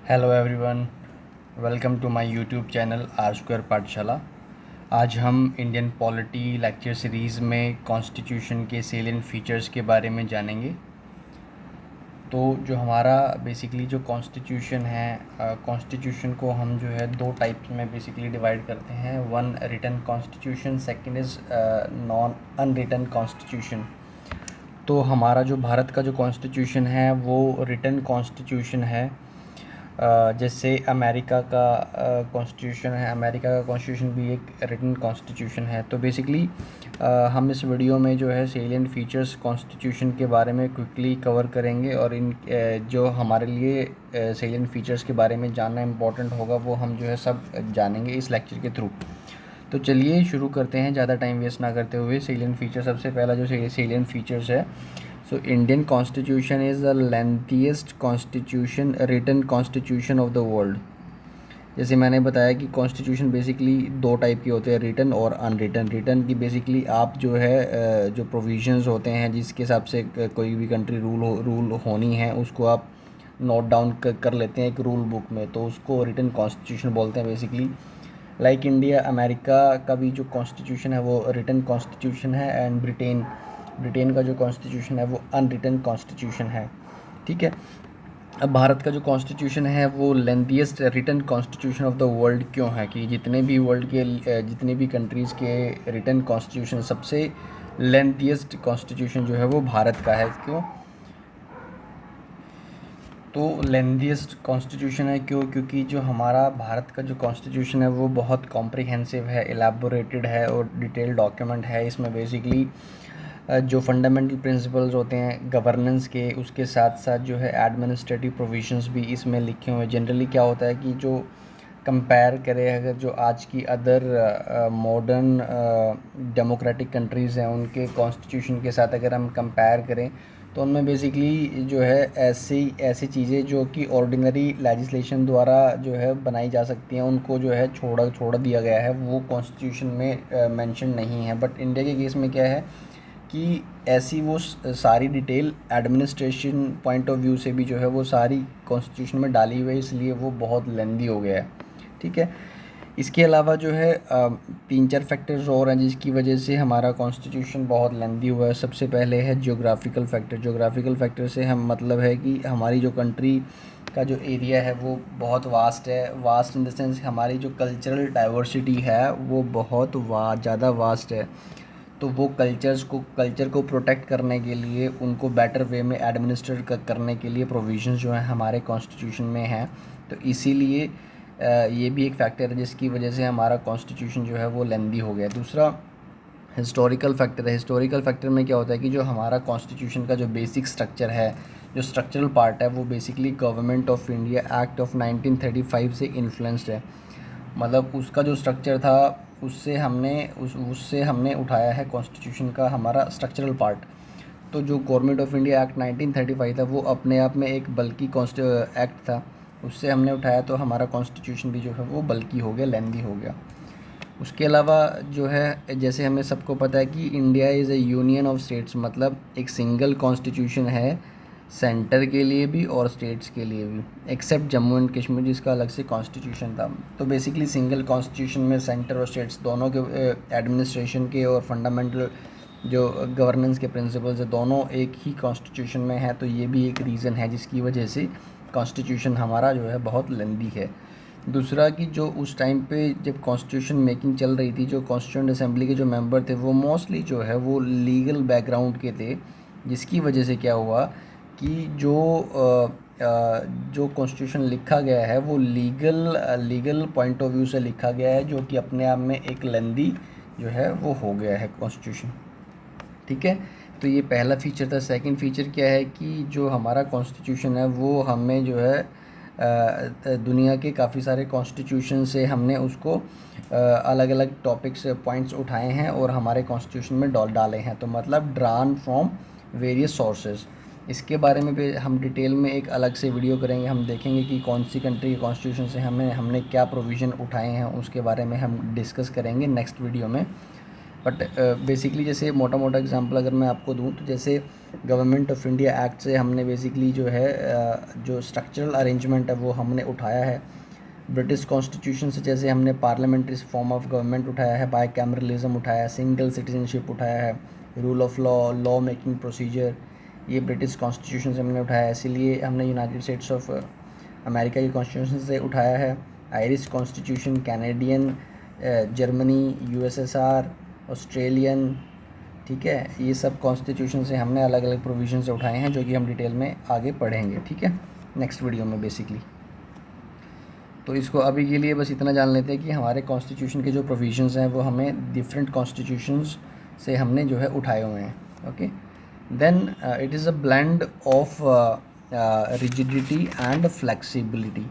Hello everyone, welcome to my YouTube channel R square Pathshala. आज हम Indian polity lecture series में constitution के salient features के बारे में जानेंगे। तो जो हमारा बेसिकली जो कॉन्स्टिट्यूशन है, कॉन्स्टिट्यूशन को हम जो है दो टाइप्स में बेसिकली डिवाइड करते हैं। One written constitution, second is non unwritten constitution. तो हमारा जो भारत का जो कॉन्स्टिट्यूशन है वो रिटन कॉन्स्टिट्यूशन है। जैसे अमेरिका का कॉन्स्टिट्यूशन है, अमेरिका का कॉन्स्टिट्यूशन भी एक रिटन कॉन्स्टिट्यूशन है। तो बेसिकली हम इस वीडियो में जो है सेलिएंट फीचर्स कॉन्स्टिट्यूशन के बारे में क्विकली कवर करेंगे और इन जो हमारे लिए सेलिएंट फीचर्स के बारे में जानना इम्पोर्टेंट होगा वो हम जो है सब जानेंगे इस लेक्चर के थ्रू। तो चलिए शुरू करते हैं, ज़्यादा टाइम वेस्ट ना करते हुए। सेलिएंट फीचर, सबसे पहला जो सेलिएंट फीचर्स है, so Indian constitution is the lengthiest constitution written constitution of the world. जैसे मैंने बताया कि कॉन्स्टिट्यूशन बेसिकली दो टाइप के होते हैं, रिटन और अनरिटन। रिटन की बेसिकली आप जो है जो प्रोविजंस होते हैं जिसके हिसाब से कोई भी कंट्री रूल होनी है उसको आप नोट डाउन कर लेते हैं एक रूल बुक में, तो उसको रिटन कॉन्स्टिट्यूशन बोलते हैं बेसिकली। लाइक इंडिया, अमेरिका का भी जो कॉन्स्टिट्यूशन है वो रिटन कॉन्स्टिट्यूशन है, एंड ब्रिटेन का जो कॉन्स्टिट्यूशन है वो अनरिटन कॉन्स्टिट्यूशन है। ठीक है। अब भारत का जो कॉन्स्टिट्यूशन है वो lengthiest written constitution of the world क्यों है, कि जितने भी वर्ल्ड के जितने भी कंट्रीज़ के रिटन कॉन्स्टिट्यूशन सबसे लेंथीएस्ट कॉन्स्टिट्यूशन जो है वो भारत का है। क्यों? तो लेंथीएस्ट कॉन्स्टिट्यूशन है क्यों? क्योंकि जो हमारा भारत का जो कॉन्स्टिट्यूशन है वो बहुत कॉम्प्रिहेंसिव है, एलैबोरेटेड है और डिटेल डॉक्यूमेंट है। इसमें बेसिकली जो फंडामेंटल प्रिंसिपल्स होते हैं गवर्नेंस के, उसके साथ साथ जो है एडमिनिस्ट्रेटिव प्रोविजंस भी इसमें लिखे हुए हैं। जनरली क्या होता है कि जो कंपेयर करें अगर जो आज की अदर मॉडर्न डेमोक्रेटिक कंट्रीज़ हैं उनके कॉन्स्टिट्यूशन के साथ अगर हम कंपेयर करें तो उनमें बेसिकली जो है ऐसी चीज़ें जो कि ऑर्डिनरी लेजिस्लेशन द्वारा जो है बनाई जा सकती हैं उनको जो है छोड़ दिया गया है, वो कॉन्स्टिट्यूशन में मेंशन नहीं है। बट इंडिया के केस में क्या है कि ऐसी वो सारी detail administration point of view से भी जो है वो सारी कॉन्स्टिट्यूशन में डाली हुई है, इसलिए वो बहुत लेंदी हो गया है। ठीक है। इसके अलावा जो है तीन चार फैक्टर्स और हैं जिसकी वजह से हमारा कॉन्स्टिट्यूशन बहुत लेंदी हुआ है। सबसे पहले है ज्योग्राफिकल फैक्टर। ज्योग्राफिकल फैक्टर से हम मतलब है कि हमारी जो कंट्री का जो एरिया है वो बहुत वास्ट है। वास्ट इन द सेंस हमारी जो कल्चरल डाइवर्सिटी है वो बहुत ज़्यादा वास्ट है। तो वो कल्चर को प्रोटेक्ट करने के लिए, उनको बेटर वे में एडमिनिस्ट्रेट करने के लिए प्रोविजंस जो हैं हमारे कॉन्स्टिट्यूशन में हैं। तो इसीलिए ये भी एक फैक्टर है जिसकी वजह से हमारा कॉन्स्टिट्यूशन जो है वो लेंदी हो गया। दूसरा हिस्टोरिकल फैक्टर है। हिस्टोरिकल फैक्टर में क्या होता है कि जो हमारा कॉन्स्टिट्यूशन का जो बेसिक स्ट्रक्चर है, जो स्ट्रक्चरल पार्ट है, वो basically government of India act of 1935 से इन्फ्लुएंस्ड है। मतलब उसका जो स्ट्रक्चर था उससे हमने उठाया है कॉन्स्टिट्यूशन का हमारा स्ट्रक्चरल पार्ट। तो जो गवर्नमेंट ऑफ इंडिया एक्ट 1935 था वो अपने आप में एक बल्कि एक्ट था, उससे हमने उठाया, तो हमारा कॉन्स्टिट्यूशन भी जो है वो बल्कि हो गया, लेंदी हो गया। उसके अलावा जो है जैसे हमें सबको पता है कि India is A union of states, मतलब एक सिंगल कॉन्स्टिट्यूशन है सेंटर के लिए भी और स्टेट्स के लिए भी, एक्सेप्ट जम्मू एंड कश्मीर जिसका अलग से कॉन्स्टिट्यूशन था। तो बेसिकली सिंगल कॉन्स्टिट्यूशन में सेंटर और स्टेट्स दोनों के एडमिनिस्ट्रेशन के और फंडामेंटल जो गवर्नेंस के प्रिंसिपल्स है दोनों एक ही कॉन्स्टिट्यूशन में है। तो ये भी एक रीज़न है जिसकी वजह से कॉन्स्टिट्यूशन हमारा जो है बहुत लेंदी है। दूसरा कि जो उस टाइम पे जब कॉन्स्टिट्यूशन मेकिंग चल रही थी, जो कॉन्स्टिट्यूंट असेंबली के जो मेंबर थे वो मोस्टली जो है वो लीगल बैकग्राउंड के थे, जिसकी वजह से क्या हुआ कि जो कॉन्स्टिट्यूशन लिखा गया है वो लीगल पॉइंट ऑफ व्यू से लिखा गया है, जो कि अपने आप में एक लेंदी जो है वो हो गया है कॉन्स्टिट्यूशन। ठीक है। तो ये पहला फीचर था। सेकंड फीचर क्या है कि जो हमारा कॉन्स्टिट्यूशन है वो हमें जो है दुनिया के काफ़ी सारे कॉन्स्टिट्यूशन से हमने उसको अलग अलग टॉपिक्स पॉइंट्स उठाए हैं और हमारे कॉन्स्टिट्यूशन में डाले हैं। तो मतलब ड्रान फ्रॉम वेरियस सोर्सेज। इसके बारे में भी हम डिटेल में एक अलग से वीडियो करेंगे, हम देखेंगे कि कौन सी कंट्री के कॉन्स्टिट्यूशन से हमने क्या प्रोविज़न उठाए हैं, उसके बारे में हम डिस्कस करेंगे नेक्स्ट वीडियो में। बट बेसिकली जैसे मोटा मोटा एग्जांपल अगर मैं आपको दूं तो जैसे गवर्नमेंट ऑफ इंडिया एक्ट से हमने बेसिकली जो है जो स्ट्रक्चरल अरेंजमेंट है वो हमने उठाया है। ब्रिटिश कॉन्स्टिट्यूशन से जैसे हमने पार्लियामेंट्री फॉर्म ऑफ गवर्नमेंट उठाया है, बाइकैमरलिज्म उठाया है, सिंगल सिटीजनशिप उठाया है, rule of law making procedure, ये ब्रिटिश कॉन्स्टिट्यूशन से हमने उठाया है। इसीलिए हमने यूनाइटेड स्टेट्स ऑफ अमेरिका की कॉन्स्टिट्यूशन से उठाया है, Irish constitution, Canadian, Germany, USSR, Australian, ठीक है। ये सब कॉन्स्टिट्यूशन से हमने अलग अलग प्रोविजन से उठाए हैं, जो कि हम डिटेल में आगे पढ़ेंगे, ठीक है, नेक्स्ट वीडियो में बेसिकली। तो इसको अभी के लिए बस इतना जान लेते हैं कि हमारे कॉन्स्टिट्यूशन के जो प्रोविजंस हैं वो हमें डिफरेंट कॉन्स्टिट्यूशंस से हमने जो है उठाए हुए हैं। Okay, then it is a blend of rigidity and flexibility.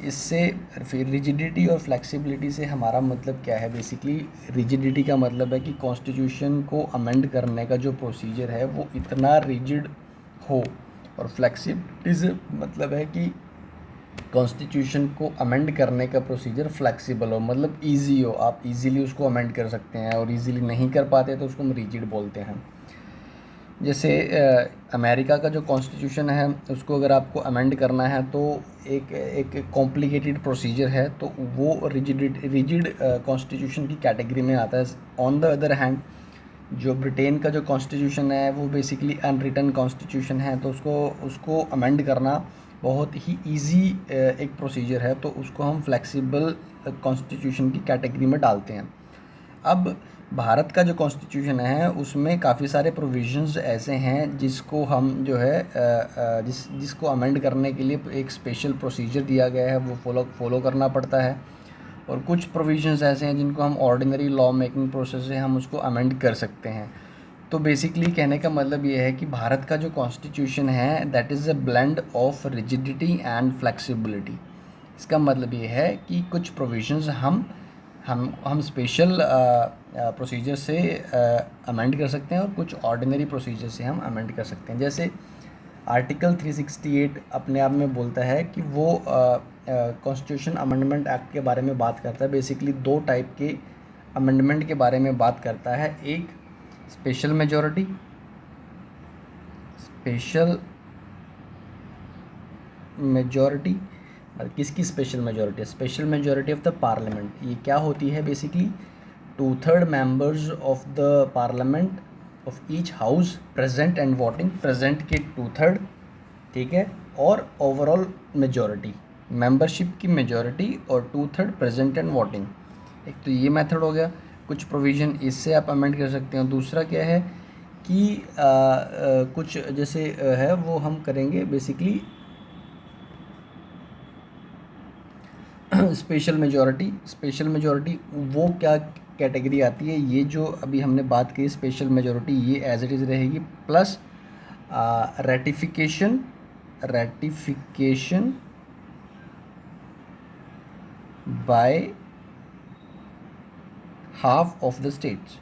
इससे फिर रिजिडिटी और फ्लेक्सिबिलिटी से हमारा मतलब क्या है? बेसिकली रिजिडिटी का मतलब है कि कॉन्स्टिट्यूशन को अमेंड करने का जो प्रोसीजर है वो इतना रिजिड हो, और फ्लेक्सिबिलिटी से मतलब है कि कॉन्स्टिट्यूशन को अमेंड करने का प्रोसीजर फ्लेक्सिबल हो, मतलब इजी हो, आप इजीली उसको अमेंड कर सकते हैं, और इजीली नहीं कर पाते तो उसको हम रिजिड बोलते हैं। जैसे अमेरिका का जो कॉन्स्टिट्यूशन है उसको अगर आपको अमेंड करना है तो एक कॉम्प्लिकेटेड प्रोसीजर है, तो वो रिजिड कॉन्स्टिट्यूशन की कैटेगरी में आता है। ऑन द अदर हैंड जो ब्रिटेन का जो कॉन्स्टिट्यूशन है वो बेसिकली अनरिटन कॉन्स्टिट्यूशन है, तो उसको अमेंड करना बहुत ही इजी एक प्रोसीजर है, तो उसको हम फ्लेक्सिबल कॉन्स्टिट्यूशन की कैटेगरी में डालते हैं। अब भारत का जो कॉन्स्टिट्यूशन है उसमें काफ़ी सारे प्रोविजंस ऐसे हैं जिसको हम जो है जिसको अमेंड करने के लिए एक स्पेशल प्रोसीजर दिया गया है, वो फॉलो करना पड़ता है। और कुछ प्रोविजंस ऐसे हैं जिनको हम ऑर्डिनरी लॉ मेकिंग प्रोसेस से हम उसको अमेंड कर सकते हैं। तो बेसिकली कहने का मतलब ये है कि भारत का जो कॉन्स्टिट्यूशन है that is a blend of rigidity and flexibility. इसका मतलब ये है कि कुछ प्रोविजंस हम स्पेशल प्रोसीजर से अमेंड कर सकते हैं, और कुछ ऑर्डिनरी प्रोसीजर से हम अमेंड कर सकते हैं। जैसे आर्टिकल 368 अपने आप में बोलता है कि वो कॉन्स्टिट्यूशन अमेंडमेंट एक्ट के बारे में बात करता है। बेसिकली दो टाइप के अमेंडमेंट के बारे में बात करता है, एक स्पेशल मेजॉरिटी किसकी special majority? Special majority of the parliament. ये क्या होती है? Basically 2/3 members of the parliament of each house present and voting, present के 2/3, ठीक है, और ओवरऑल मेजॉरिटी, मेंबरशिप की मेजॉरिटी और 2/3 प्रेजेंट एंड वोटिंग। एक तो ये मेथड हो गया, कुछ प्रोविज़न इससे आप अमेंड कर सकते हैं। दूसरा क्या है कि कुछ जैसे है वो हम करेंगे बेसिकली स्पेशल मेजॉरिटी वो क्या कैटेगरी आती है? ये जो अभी हमने बात की स्पेशल मेजॉरिटी, ये एज इट इज़ रहेगी, plus ratification by half of the states.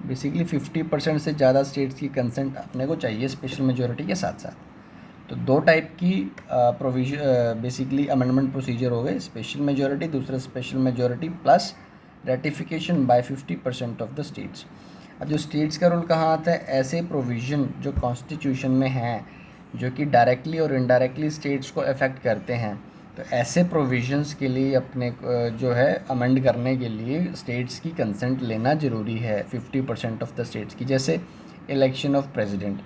Basically 50% से ज़्यादा स्टेट्स की कंसेंट अपने को चाहिए स्पेशल मेजॉरिटी के साथ साथ। तो दो टाइप की प्रोविजन बेसिकली अमेंडमेंट प्रोसीजर हो गए, स्पेशल मेजॉरिटी, दूसरा special majority plus ratification by 50% of the states. अब जो स्टेट्स का रोल कहाँ आता है? ऐसे प्रोविज़न जो कॉन्स्टिट्यूशन में हैं जो कि डायरेक्टली और इनडायरेक्टली स्टेट्स को अफेक्ट करते हैं, तो ऐसे प्रोविजंस के लिए अपने जो है अमेंड करने के लिए स्टेट्स की कंसेंट लेना ज़रूरी है, 50% ऑफ द स्टेट्स की। जैसे इलेक्शन ऑफ प्रेसिडेंट,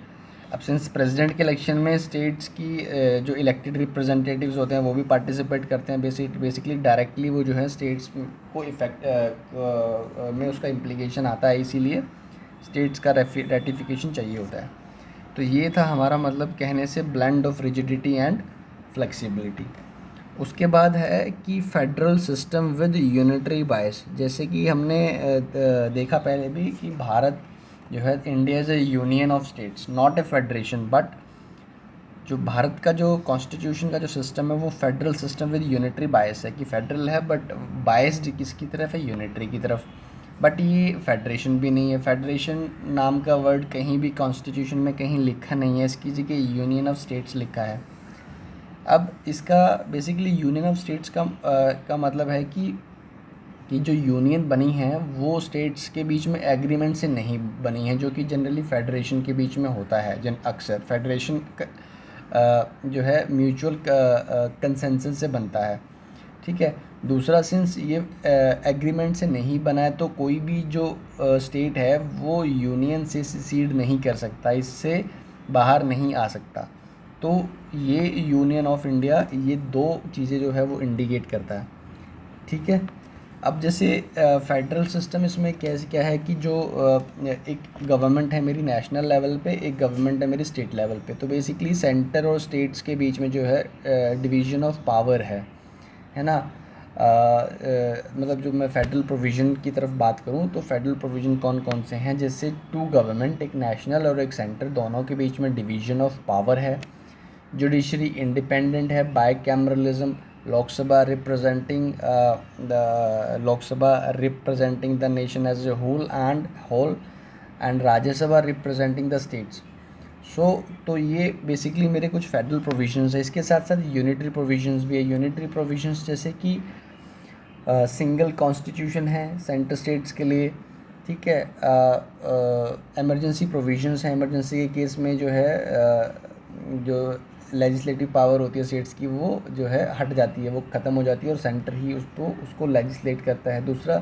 अब सिंस प्रेसिडेंट के इलेक्शन में स्टेट्स की जो इलेक्टेड रिप्रेजेंटेटिव्स होते हैं वो भी पार्टिसिपेट करते हैं। बेसिकली डायरेक्टली वो जो है स्टेट्स को इफेक्ट में उसका इम्प्लीकेशन आता है, इसीलिए स्टेट्स का रेटिफिकेशन चाहिए होता है। तो ये था हमारा मतलब कहने से blend of rigidity and flexibility. उसके बाद है कि फेडरल सिस्टम विद यूनिटरी बायस। जैसे कि हमने देखा पहले भी कि भारत जो है India is A union of states, not a federation, but जो भारत का जो कॉन्स्टिट्यूशन का जो सिस्टम है वो फेडरल सिस्टम विद यूनिटरी बायस है, कि फेडरल है बट बायस्ड किसकी तरफ है? यूनिटरी की तरफ। बट ये फेडरेशन भी नहीं है, फेडरेशन नाम का वर्ड कहीं भी कॉन्स्टिट्यूशन में कहीं लिखा नहीं है, इसकी जगह यूनियन ऑफ स्टेट्स लिखा है। अब इसका बेसिकली यूनियन ऑफ स्टेट्स का मतलब है कि कि जो यूनियन बनी है वो स्टेट्स के बीच में एग्रीमेंट से नहीं बनी है, जो कि जनरली फेडरेशन के बीच में होता है। अक्सर फेडरेशन जो है म्यूचुअल कंसेंसस से बनता है, ठीक है। दूसरा, सिंस ये एग्रीमेंट से नहीं बना है तो कोई भी जो स्टेट है वो यूनियन से सिसीड नहीं कर सकता, इससे बाहर नहीं आ सकता। तो ये यूनियन ऑफ इंडिया ये दो चीज़ें जो है वो इंडिकेट करता है, ठीक है। अब जैसे फेडरल सिस्टम इसमें कैसे क्या है कि जो एक गवर्नमेंट है मेरी नेशनल लेवल पे, एक गवर्नमेंट है मेरी स्टेट लेवल पे। तो बेसिकली सेंटर और स्टेट्स के बीच में जो है डिवीज़न ऑफ पावर है ना। मतलब जो मैं फेडरल प्रोविज़न की तरफ बात करूं तो फेडरल प्रोविज़न कौन कौन से हैं, जैसे टू गवर्नमेंट, एक नेशनल और एक सेंटर, दोनों के बीच में डिवीज़न ऑफ पावर है। जुडिशरी इंडिपेंडेंट है, bicameralism, Lok Sabha representing the nation as a whole and Rajya Sabha representing the states. तो ये बेसिकली मेरे कुछ फेडरल प्रोविजंस है। इसके साथ साथ यूनिटरी प्रोविजंस भी है। यूनिटरी प्रोविजंस जैसे कि सिंगल कॉन्स्टिट्यूशन है सेंटर स्टेट्स के लिए, ठीक है। इमरजेंसी प्रोविजंस हैं, इमरजेंसी के केस में जो है जो लेजिस्लेटिव पावर होती है स्टेट्स की वो जो है हट जाती है, वो ख़त्म हो जाती है और सेंटर ही उसको लेजिस्लेट करता है। दूसरा,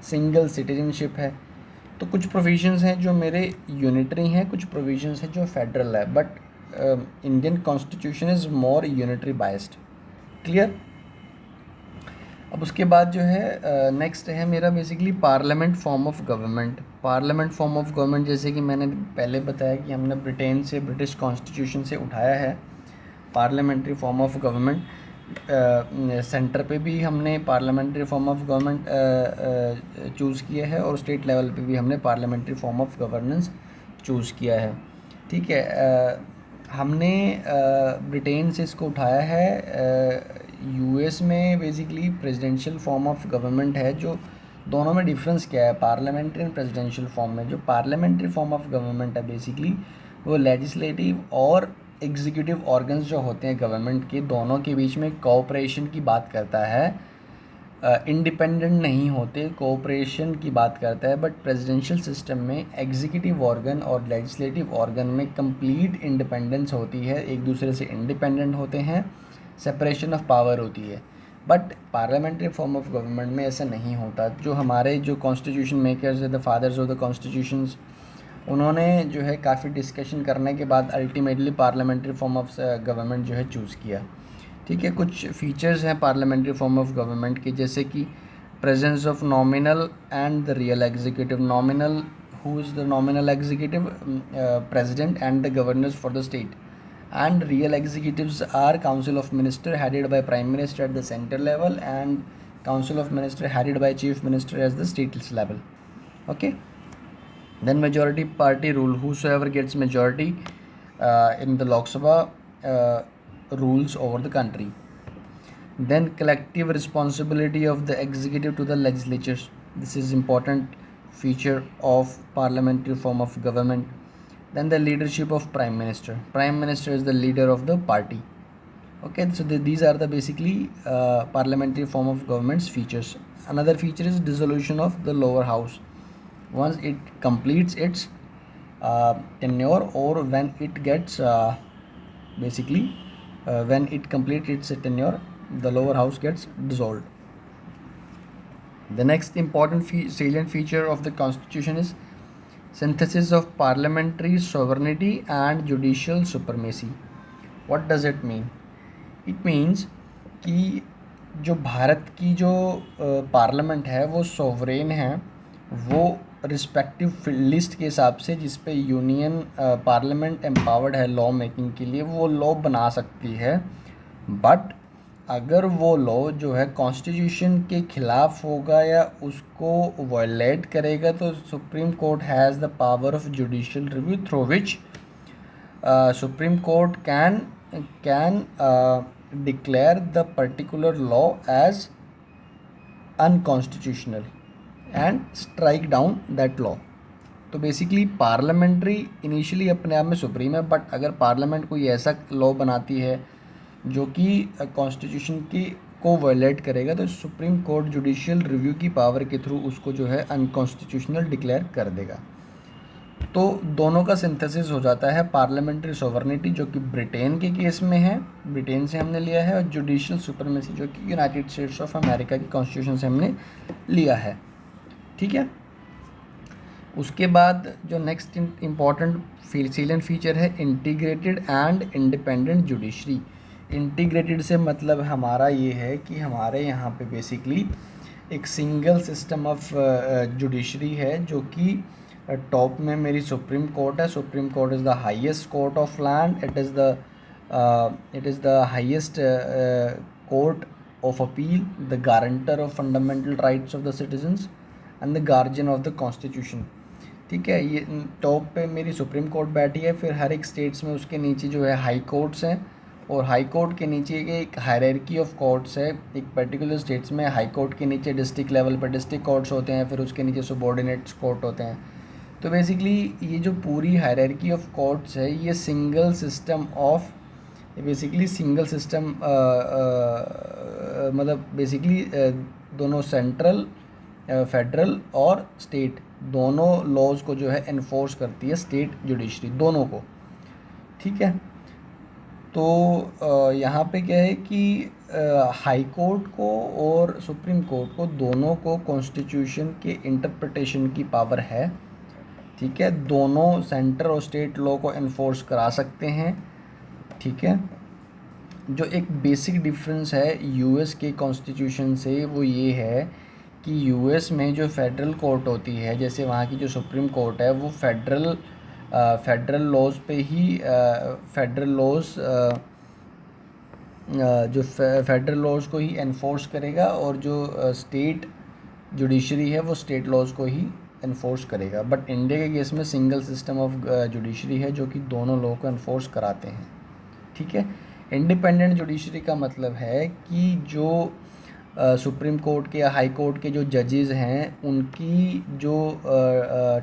सिंगल सिटीजनशिप है। तो कुछ प्रोविजंस हैं जो मेरे यूनिटरी हैं, कुछ प्रोविजंस हैं जो फेडरल है, but Indian constitution is more unitary biased. Clear. अब उसके बाद जो है नेक्स्ट है मेरा basically parliament form of government. Parliament form of government जैसे कि मैंने पहले बताया कि हमने ब्रिटेन से, ब्रिटिश कॉन्स्टिट्यूशन से उठाया है parliamentary form of government. Centre पे भी हमने parliamentary form of government choose किया है और स्टेट लेवल पे भी हमने parliamentary form of governance choose किया है, ठीक है। हमने ब्रिटेन से इसको उठाया है। यूएस में basically presidential form of government है। जो दोनों में डिफरेंस क्या है पार्लियामेंट्री एंड प्रेसिडेंशियल फॉर्म में? जो पार्लियामेंट्री फॉर्म ऑफ गवर्नमेंट है बेसिकली वो लेजिस्लेटिव और एग्जीक्यूटिव ऑर्गन्स जो होते हैं गवर्नमेंट के, दोनों के बीच में कोऑपरेशन की बात करता है। इंडिपेंडेंट नहीं होते, कोऑपरेशन की बात करता है। बट प्रेसिडेंशियल सिस्टम में एग्जीक्यूटिव ऑर्गन और लेजिस्लेटिव ऑर्गन में कंप्लीट इंडिपेंडेंस होती है, एक दूसरे से इंडिपेंडेंट होते हैं, सेपरेशन ऑफ पावर होती है। But parliamentary form of government में ऐसा नहीं होता। जो हमारे जो कॉन्स्टिट्यूशन मेकर्स है, the fathers of the constitutions, उन्होंने जो है काफ़ी डिस्कशन करने के बाद ultimately parliamentary form of government जो है चूज़ किया, ठीक है। कुछ फीचर्स हैं पार्लियामेंट्री फॉर्म ऑफ गवर्नमेंट के, जैसे कि presence of nominal and the real executive. Nominal, who is the nominal executive? President and the governors for the state. And real executives are Council of Minister headed by Prime Minister at the center level and Council of Minister headed by Chief Minister at the state level. Okay. Then majority party rule. Whosoever gets majority in the Lok Sabha rules over the country. Then collective responsibility of the executive to the legislatures. This is important feature of parliamentary form of government. Then the leadership of prime minister. Prime minister is the leader of the party. Okay, so these are the basically parliamentary form of government's features. Another feature is dissolution of the lower house once it completes its tenure, or when it gets when it completes its tenure, the lower house gets dissolved. The next important salient feature of the constitution is synthesis of parliamentary sovereignty and judicial supremacy. What does it mean? It means कि जो भारत की जो parliament है वो sovereign है, वो respective list के हिसाब से जिस पे यूनियन पार्लियामेंट एम्पावर्ड है लॉ मेकिंग के लिए, वो लॉ बना सकती है। बट अगर वो लॉ जो है कॉन्स्टिट्यूशन के ख़िलाफ़ होगा या उसको वायलेट करेगा तो Supreme Court has the power of judicial review through which Supreme Court can declare the particular law as unconstitutional and strike down that law. तो बेसिकली पार्लियामेंट्री इनिशियली अपने आप में सुप्रीम है, बट अगर पार्लियामेंट कोई ऐसा लॉ बनाती है जो कि कॉन्स्टिट्यूशन की को वायलेट करेगा तो सुप्रीम कोर्ट जुडिशियल रिव्यू की पावर के थ्रू उसको जो है अनकॉन्स्टिट्यूशनल डिक्लेयर कर देगा। तो दोनों का सिंथेसिस हो जाता है पार्लियामेंट्री सोवर्निटी, जो कि ब्रिटेन के केस में है, ब्रिटेन से हमने लिया है, और जुडिशियल सुपरमेसी जो कि यूनाइटेड स्टेट्स ऑफ अमेरिका की कॉन्स्टिट्यूशन से हमने लिया है। ठीक है। उसके बाद जो नेक्स्ट इम्पॉर्टेंट सीलेंट फीचर है integrated and independent judiciary. Integrated से मतलब हमारा ये है कि हमारे यहाँ पे बेसिकली एक सिंगल सिस्टम ऑफ जुडिशरी है, जो कि टॉप में मेरी सुप्रीम कोर्ट है। Supreme court is the highest court of land, it is the highest court of appeal, the guarantor of fundamental rights of the citizens and the guardian of the constitution. ठीक है, ये top पे मेरी supreme court बैठी है। फिर हर एक states में उसके नीचे जो है हाई कोर्ट्स हैं, और हाई कोर्ट के नीचे एक हायरार्की ऑफ कोर्ट्स है। एक पर्टिकुलर स्टेट्स में हाई कोर्ट के नीचे डिस्ट्रिक्ट लेवल पर डिस्ट्रिक्ट कोर्ट्स होते हैं, फिर उसके नीचे सबॉर्डिनेट्स कोर्ट होते हैं। तो बेसिकली ये जो पूरी हायरार्की ऑफ कोर्ट्स है, ये single system of basically single system मतलब बेसिकली दोनों सेंट्रल, फेडरल और स्टेट दोनों लॉज को जो है इन्फोर्स करती है स्टेट जुडिशरी दोनों को। ठीक है। तो यहाँ पे क्या है कि हाई कोर्ट को और सुप्रीम कोर्ट को दोनों को कॉन्स्टिट्यूशन के इंटरप्रिटेशन की पावर है। ठीक है, दोनों सेंटर और स्टेट लॉ को इन्फोर्स करा सकते हैं। ठीक है। जो एक बेसिक डिफरेंस है यूएस के कॉन्स्टिट्यूशन से वो ये है कि यूएस में जो फेडरल कोर्ट होती है, जैसे वहाँ की जो सुप्रीम कोर्ट है, वो फेडरल लॉज पे ही फेडरल लॉज जो फेडरल लॉज को ही एनफोर्स करेगा, और जो स्टेट जुडिशरी है वो स्टेट लॉज को ही एनफोर्स करेगा। बट इंडिया के केस में सिंगल सिस्टम ऑफ जुडिशरी है, जो कि दोनों लॉ को एनफोर्स कराते हैं। ठीक है। इंडिपेंडेंट जुडिशरी का मतलब है कि जो सुप्रीम कोर्ट के या हाई कोर्ट के जो जजेस हैं, उनकी जो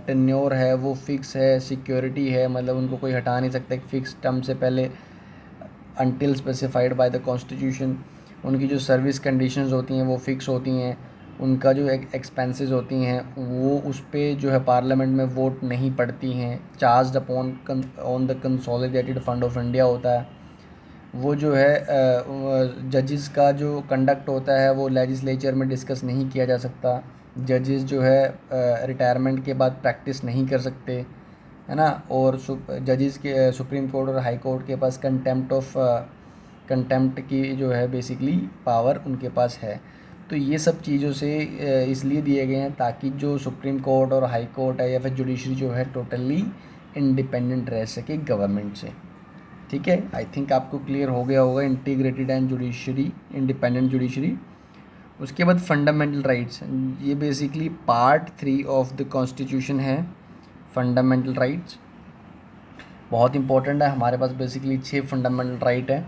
टेन्योर है वो फिक्स है, सिक्योरिटी है, मतलब उनको कोई हटा नहीं सकता एक फ़िक्स टर्म से पहले, until specified by the constitution. उनकी जो सर्विस कंडीशंस होती हैं वो फिक्स होती हैं। उनका जो एक्सपेंसेस होती हैं वो उस पर जो है पार्लियामेंट में वोट नहीं पड़ती हैं। Charge upon on the consolidated fund of India होता है। वो जो है जजेस का जो कंडक्ट होता है वो लेजिस्लेचर में डिस्कस नहीं किया जा सकता। जजेस जो है रिटायरमेंट के बाद प्रैक्टिस नहीं कर सकते, है ना। और जजेस के सुप्रीम कोर्ट और हाई कोर्ट के पास कंटेम्प्ट की जो है बेसिकली पावर उनके पास है। तो ये सब चीज़ों से इसलिए दिए गए हैं ताकि जो सुप्रीम कोर्ट और हाई कोर्ट है या फिर जुडिशरी जो है टोटली इंडिपेंडेंट रह सके गवर्नमेंट से। ठीक है, आई थिंक आपको क्लियर हो गया होगा integrated and judiciary, independent judiciary. उसके बाद फंडामेंटल राइट्स, ये basically part 3 of the constitution है। फंडामेंटल राइट्स बहुत इंपॉर्टेंट है। हमारे पास बेसिकली 6 फंडामेंटल राइट है।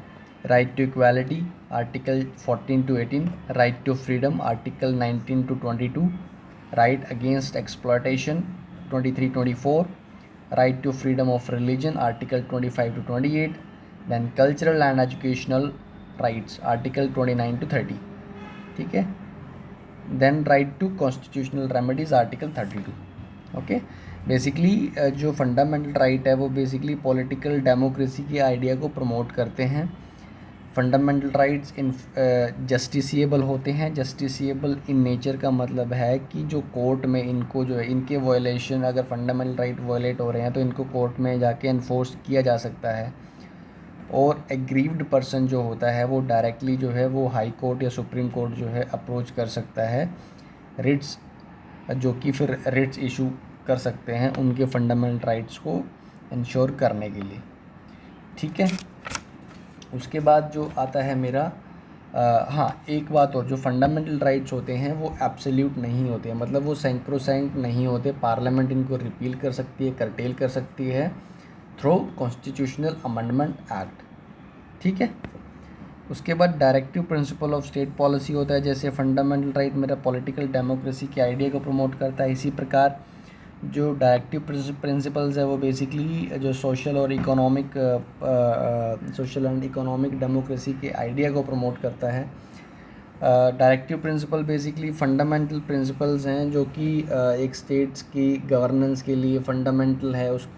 Right to equality article 14 to 18, right to freedom article 19 to 22, right against exploitation 23-24, right to freedom of religion article 25 to 28, then cultural and educational rights article 29 to 30. ठीक है, then right to constitutional remedies article 32. Okay, basically जो fundamental right है वो basically political democracy के idea को promote करते हैं। Fundamental rights इन justiciable होते हैं। जस्टिसिएबल इन नेचर का मतलब है कि जो कोर्ट में इनको जो है इनके वायलेशन, अगर फंडामेंटल राइट वायलेट हो रहे हैं तो इनको कोर्ट में जाके इन्फोर्स किया जा सकता है। और एग्रीव्ड पर्सन जो होता है वो डायरेक्टली जो है वो हाई कोर्ट या सुप्रीम कोर्ट जो है अप्रोच कर सकता है रिट्स, जो कि फिर रिट्स इशू कर सकते हैं उनके फंडामेंटल राइट्स को इंश्योर करने के लिए। ठीक है। उसके बाद जो आता है मेरा हाँ, एक बात और, जो फंडामेंटल राइट्स होते हैं वो एब्सोल्यूट नहीं होते हैं, मतलब वो सैंक्रोसैंक्ट नहीं होते। पार्लियामेंट इनको रिपील कर सकती है, करटेल कर सकती है थ्रू कॉन्स्टिट्यूशनल अमेंडमेंट एक्ट। ठीक है। उसके बाद directive principle of state policy होता है। जैसे फंडामेंटल राइट मेरा पॉलिटिकल डेमोक्रेसी के आइडिया को प्रमोट करता है, इसी प्रकार जो डायरेक्टिव प्रिंसिपल्स है वो बेसिकली जो सोशल एंड इकोनॉमिक डेमोक्रेसी के आइडिया को प्रमोट करता है। Directive principle basically fundamental principles हैं जो कि एक स्टेट्स की गवर्नेंस के लिए फंडामेंटल है, उस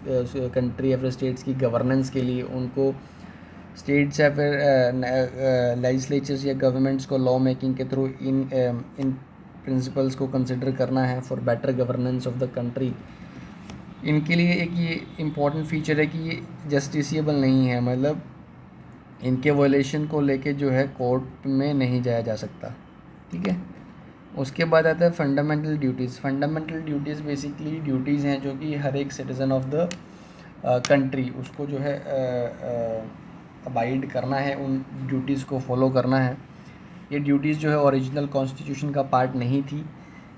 कंट्री या फिर स्टेट्स की गवर्नेंस के लिए उनको स्टेट्स या फिर लेजिस्लेचर्स या गवर्नमेंट्स को लॉ मेकिंग के थ्रू इन प्रिंसिपल्स को कंसिडर करना है for better governance of the country. इनके लिए एक ये इम्पॉर्टेंट फीचर है कि ये जस्टिसिएबल नहीं है, मतलब इनके वायलेशन को लेके जो है कोर्ट में नहीं जाया जा सकता। ठीक है, उसके बाद आता है fundamental duties. Fundamental duties basically duties हैं जो कि हर एक सिटीज़न ऑफ द कंट्री उसको जो है अबाइड करना है, उन ड्यूटीज़ को फॉलो करना है। ये ड्यूटीज़ जो है ओरिजिनल कॉन्स्टिट्यूशन का पार्ट नहीं थी,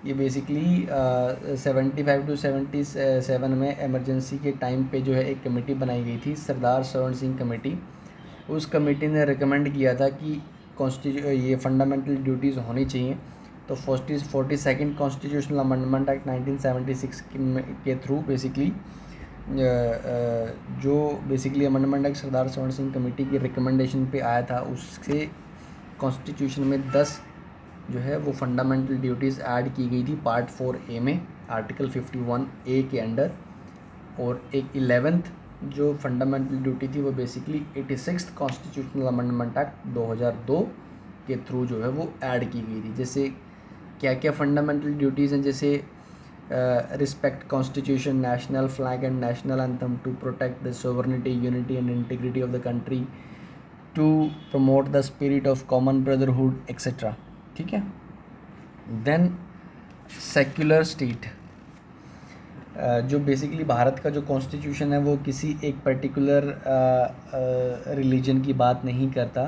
ये बेसिकली 75 टू 77 में इमरजेंसी के टाइम पे जो है एक कमेटी बनाई गई थी, सरदार सवर्ण सिंह कमेटी। उस कमेटी ने रिकमेंड किया था कि ये फंडामेंटल ड्यूटीज़ होनी चाहिए। तो 42nd कॉन्स्टिट्यूशनल अमेंडमेंट एक्ट 1976 के थ्रू बेसिकली जो बेसिकली अमेंडमेंट एक्ट सरदार सवर्ण सिंह कमेटी की रिकमेंडेशन पे आया था, उससे कॉन्स्टिट्यूशन में 10 जो है वो फंडामेंटल ड्यूटीज़ ऐड की गई थी पार्ट 4A में आर्टिकल 51A के अंडर। और एक 11th जो फंडामेंटल ड्यूटी थी वो basically 86th constitutional amendment act 2002 के थ्रू जो है वो ऐड की गई थी। जैसे क्या क्या फंडामेंटल ड्यूटीज़ हैं, जैसे respect constitution, national flag and national anthem to protect the sovereignty, unity and integrity of the country, to promote the spirit of common brotherhood etcetera. ठीक है, देन सेक्युलर स्टेट। जो बेसिकली भारत का जो constitution है वो किसी एक पर्टिकुलर रिलीजन की बात नहीं करता।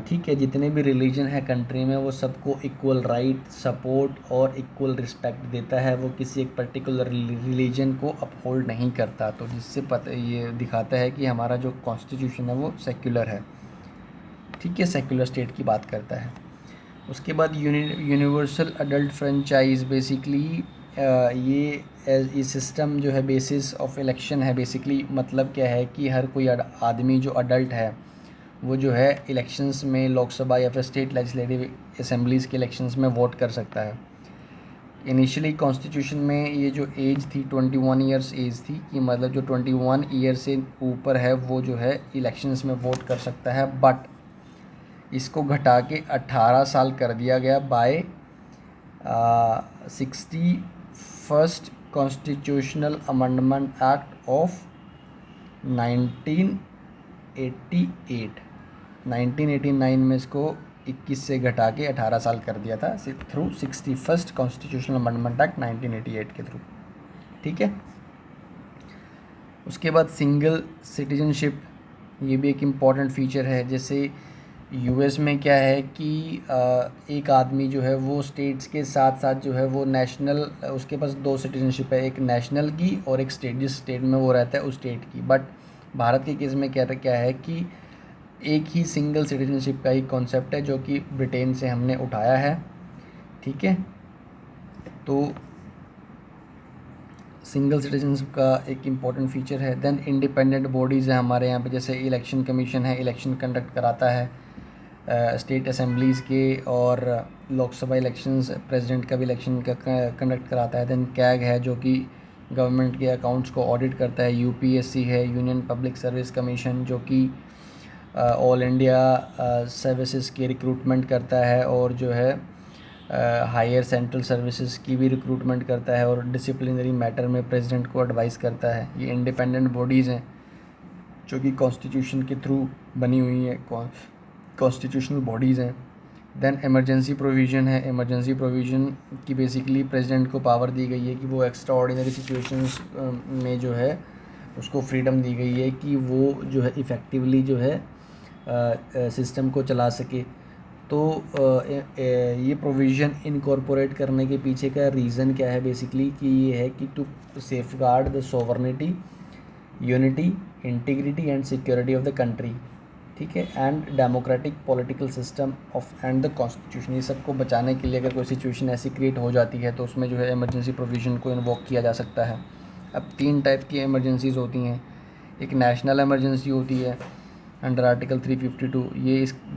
ठीक है, जितने भी रिलीजन है कंट्री में वो सबको इक्वल राइट, सपोर्ट और इक्वल रिस्पेक्ट देता है, वो किसी एक पर्टिकुलर रिलीजन को अपहोल्ड नहीं करता। तो जिससे पता ये दिखाता है कि हमारा जो कॉन्स्टिट्यूशन है वो सेक्युलर है। ठीक है, सेक्युलर स्टेट की बात करता है। उसके बाद यूनिवर्सल अडल्ट फ्रेंचाइज। बेसिकली ये सिस्टम जो है बेसिस ऑफ इलेक्शन है। बेसिकली मतलब क्या है कि हर कोई आदमी जो अडल्ट है वो जो है इलेक्शंस में, लोकसभा या फिर स्टेट लेजिस्लेटिव असेंबलीज़ के इलेक्शंस में वोट कर सकता है। इनिशियली कॉन्स्टिट्यूशन में ये जो एज थी 21 ईयर्स एज थी, कि मतलब जो 21 ईयर से ऊपर है वो जो है इलेक्शंस में वोट कर सकता है। बट इसको घटा के 18 साल कर दिया गया by 61st constitutional amendment act of 1989 में इसको 21 से घटा के 18 साल कर दिया था through 61st constitutional amendment act 1988 के थ्रू। ठीक है, उसके बाद सिंगल सिटीजनशिप, ये भी एक इम्पॉर्टेंट फीचर है। जैसे यूएस में क्या है कि एक आदमी जो है वो स्टेट्स के साथ साथ जो है वो नेशनल, उसके पास 2 सिटीजनशिप है, एक नेशनल की और एक स्टेट, जिस स्टेट में वो रहता है उस स्टेट की। बट भारत के केस में क्या है कि एक ही सिंगल सिटीजनशिप का ही कॉन्सेप्ट है जो कि ब्रिटेन से हमने उठाया है। ठीक है, तो सिंगल सिटीजनशिप का एक इम्पॉर्टेंट फीचर है। देन इंडिपेंडेंट बॉडीज़ हैं हमारे यहाँ पे, जैसे इलेक्शन कमीशन है, इलेक्शन कंडक्ट कराता है स्टेट असेंबलीज़ के, और लोकसभा इलेक्शंस, प्रेसिडेंट का भी इलेक्शन का कंडक्ट कराता है। देन कैग है जो कि गवर्नमेंट के अकाउंट्स को ऑडिट करता है। यूपीएससी है, यूनियन पब्लिक सर्विस कमीशन, जो कि ऑल इंडिया सर्विसेज की रिक्रूटमेंट करता है और जो है हायर सेंट्रल सर्विसेज की भी रिक्रूटमेंट करता है, और डिसिप्लिनरी मैटर में प्रेसिडेंट को एडवाइस करता है। ये इंडिपेंडेंट बॉडीज़ हैं जो कि कॉन्स्टिट्यूशन के थ्रू बनी हुई है, कॉन्स्टिट्यूशनल बॉडीज़ हैं। देन इमरजेंसी प्रोविज़न है। इमरजेंसी प्रोविज़न की बेसिकली प्रेसिडेंट को पावर दी गई है कि वो एक्स्ट्रा ऑर्डिनरी सिचुएशंस में जो है उसको फ्रीडम दी गई है कि वो जो है इफ़ेक्टिवली जो है सिस्टम को चला सके। तो ये प्रोविज़न इनकॉर्पोरेट करने के पीछे का रीज़न क्या है बेसिकली, कि ये है कि to safeguard the sovereignty, unity, integrity and security of the country. ठीक है, and democratic political system of and the constitution. ये सबको बचाने के लिए अगर कोई सिचुएशन ऐसी क्रिएट हो जाती है तो उसमें जो है इमरजेंसी प्रोविज़न को इन्वोक किया जा सकता है। अब 3 टाइप की इमरजेंसीज़ होती हैं। एक नेशनल इमरजेंसी होती है, अंडर आर्टिकल 352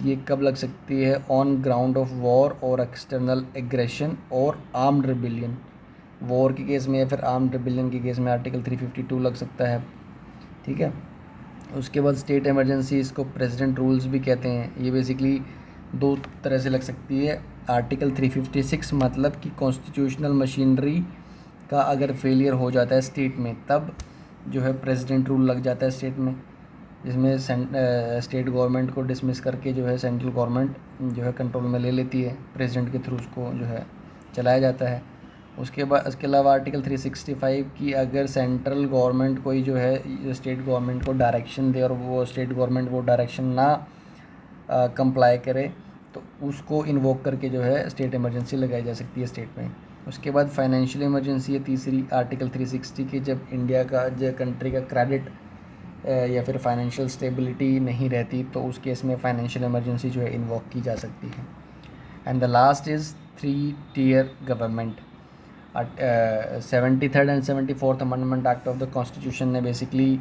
ये कब लग सकती है? ऑन ग्राउंड ऑफ वॉर और एक्सटर्नल एग्रेशन और आर्म्ड रिबिलियन। वॉर के केस में या फिर आर्म्ड रिबिलियन के केस में आर्टिकल 352 लग सकता है, ठीक है। उसके बाद स्टेट इमरजेंसी, इसको प्रेसिडेंट रूल्स भी कहते हैं। ये बेसिकली दो तरह से लग सकती है। आर्टिकल 356 मतलब कि कॉन्स्टिट्यूशनल मशीनरी का अगर फेलियर हो जाता है स्टेट में, तब जो है प्रेसिडेंट रूल लग जाता है स्टेट में, जिसमें स्टेट गवर्नमेंट को डिसमिस करके जो है सेंट्रल गवर्नमेंट जो है कंट्रोल में ले लेती है, प्रेसिडेंट के थ्रू उसको जो है चलाया जाता है। उसके अलावा आर्टिकल 365 की अगर सेंट्रल गवर्नमेंट कोई जो है स्टेट गवर्नमेंट को डायरेक्शन दे और वो स्टेट गवर्नमेंट वो डायरेक्शन ना कंप्लाई करे, तो उसको इन्वोक करके जो है स्टेट इमरजेंसी लगाई जा सकती है स्टेट में। उसके बाद फाइनेंशियल इमरजेंसी है तीसरी, आर्टिकल 360 की, जब इंडिया का जो कंट्री का क्रेडिट या फिर फाइनेंशियल स्टेबिलिटी नहीं रहती, तो उस केस में फाइनेंशियल इमरजेंसी जो है इन्वोक की जा सकती है। And the last is 3 tier government. 73rd and 74th amendment act of the constitution ने बेसिकली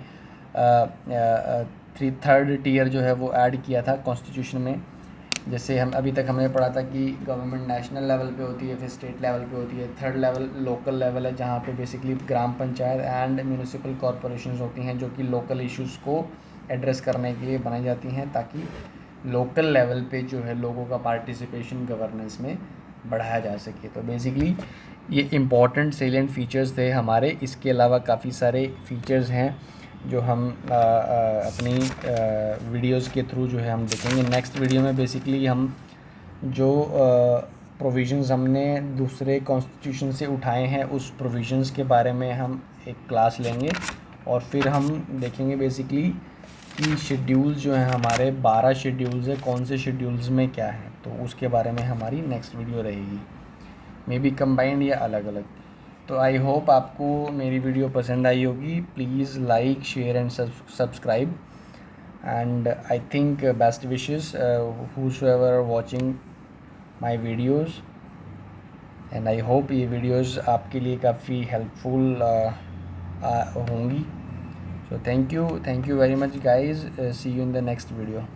3rd tier जो है वो ऐड किया था कॉन्स्टिट्यूशन में। जैसे हम अभी तक हमने पढ़ा था कि गवर्नमेंट नेशनल लेवल पे होती है, फिर स्टेट लेवल पे होती है, थर्ड लेवल लोकल लेवल है, जहाँ पे basically gram panchayat and municipal corporations होती हैं, जो कि लोकल इश्यूज़ को एड्रेस करने के लिए बनाई जाती हैं, ताकि लोकल लेवल पे जो है लोगों का पार्टिसिपेशन गवर्नेंस में बढ़ाया जा सके। तो बेसिकली ये इम्पॉर्टेंट सेलिएंट फीचर्स थे हमारे। इसके अलावा काफ़ी सारे फीचर्स हैं जो हम अपनी वीडियोस के थ्रू जो है हम देखेंगे। नेक्स्ट वीडियो में बेसिकली हम जो प्रोविज़न्स हमने दूसरे कॉन्स्टिट्यूशन से उठाए हैं, उस प्रोविज़न्स के बारे में हम एक क्लास लेंगे, और फिर हम देखेंगे बेसिकली कि शेड्यूल्स जो हैं हमारे 12 शेड्यूल्स है, कौन से शेड्यूल्स में क्या है, तो उसके बारे में हमारी नेक्स्ट वीडियो रहेगी, मे बी कंबाइंड या अलग अलग। तो आई होप आपको मेरी वीडियो पसंद आई होगी। Please like, share and subscribe, and I think best wishes whosoever watching my videos, and I hope ये वीडियोस आपके लिए काफ़ी हेल्पफुल होंगी। So thank you very much guys, see you in the next video.